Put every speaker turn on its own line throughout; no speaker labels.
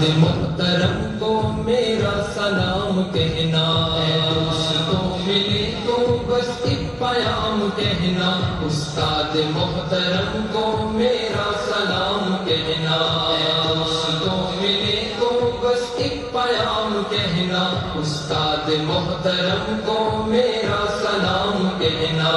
استاد محترم کو میرا سلام کہنا، دوستوں ملے تو بس ایک پیام کہنا، استاد محترم کو میرا سلام کہنا، دوستوں ملے تو بس ایک پیام کہنا، استاد محترم کو میرا سلام کہنا۔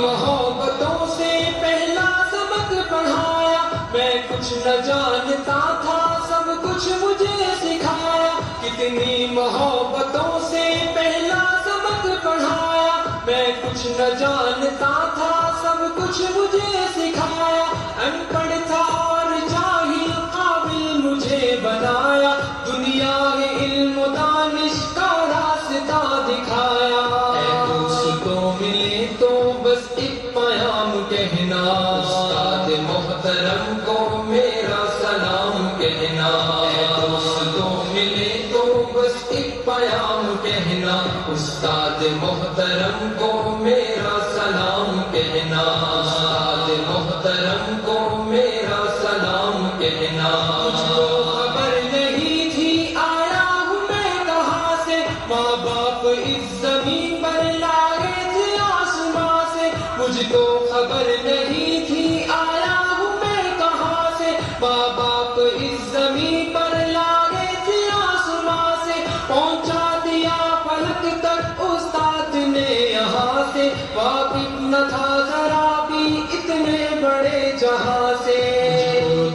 محبتوں سے پہلا سبق پڑھایا، میں کچھ نہ جانتا تھا، سب کچھ مجھے سکھایا، کتنی محبتوں سے پہلا سبق پڑھایا، میں کچھ نہ جانتا تھا، سب کچھ مجھے سکھایا، ان پڑھ تھا اور جاہل قابل مجھے بنایا، دنیا میں علم و دانش کا راستہ دکھایا۔ اے دوستوں ملے تو بس ایک پیام کہنا، استاد محترم کو میرا سلام کہنا، اے دوستوں ملے تو بس ایک پیام کہنا، استاد محترم کو میرا سلام کہنا، استاد محترم کو میرا سلام کہنا۔ مجھ کو خبر نہیں تھی آیا ہوں میں کہاں سے، ماں باپ اس زمین پر لائے تھے آسماں سے، مجھ کو خبر نہیں تھی آیا ہوں میں کہاں سے، ماں باپ اس زمین پر لائے تھے آسماں سے، پہنچا دیا فلک تک استاد نے یہاں سے، واقف نہ تھا ذرا بھی اتنے بڑے جہاں سے،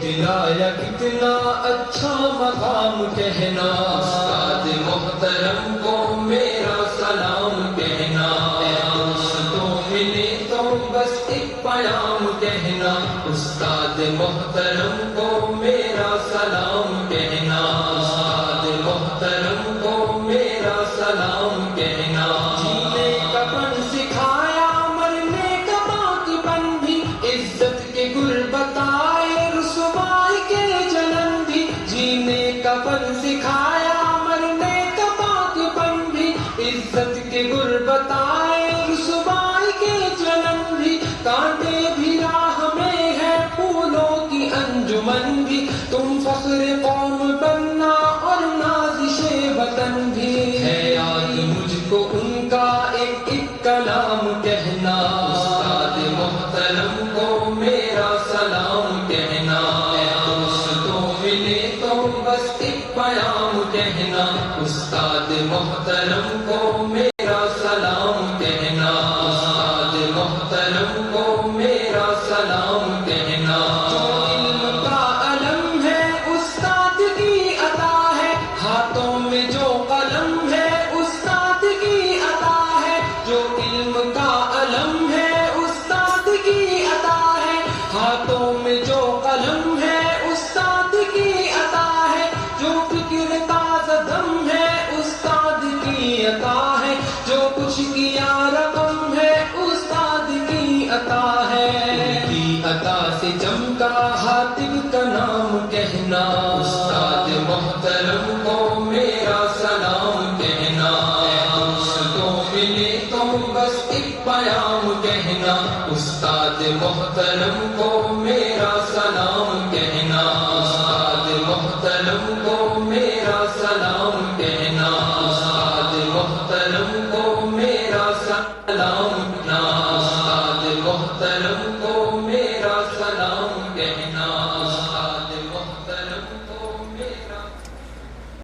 دلایا کتنا اچھا مقام کہنا، استاد محترم کو میرا سلام کہنا، اے دوستوں ملے تو بس ایک پیام کہنا، استاد محترم کو میرا سلام کہنا، استاد محترم کو میرا سلام کہنا۔ جینے کا فن سکھایا، مرنے کا باقی پن بھی، عزت کے گل بتائے، رسوائی کے جلن بھی، جینے کا فن سکھایا، مرنے کا باقی پن بھی، عزت کے گل بتائے، رسوائی کے جلن بھی، کانٹے بھی راہ میں ہے، پھولوں کی انجمن بھی، تم فخر قوم بننا اور نازش وطن بھی، ہے یاد مجھ کو ان کا ایک ایک کلام کہنا، استاد محترم کو میرا سلام کہنا، اے دوستوں ملے تو بس ایک پیام کہنا، استاد محترم کو میرا سلام کہنا، استاد محترم کو میرا سلام کہنا۔ جو علم کا علم ہے استاد کی عطا ہے، ہاتھوں میں جو قلم ہے استاد کی عطا ہے، جو علم کا علم ہے استاد کی عطا ہے، ہاتھوں میں جو قلم ہے استاد کی عطا ہے، جو فکر تازہ دم ہے استاد کی عطا ہے، جو کچھ کیا رقم ہے استاد کی عطا ہے، ان کی عطا سے چمکا حاتم کا نام کہنا، استاد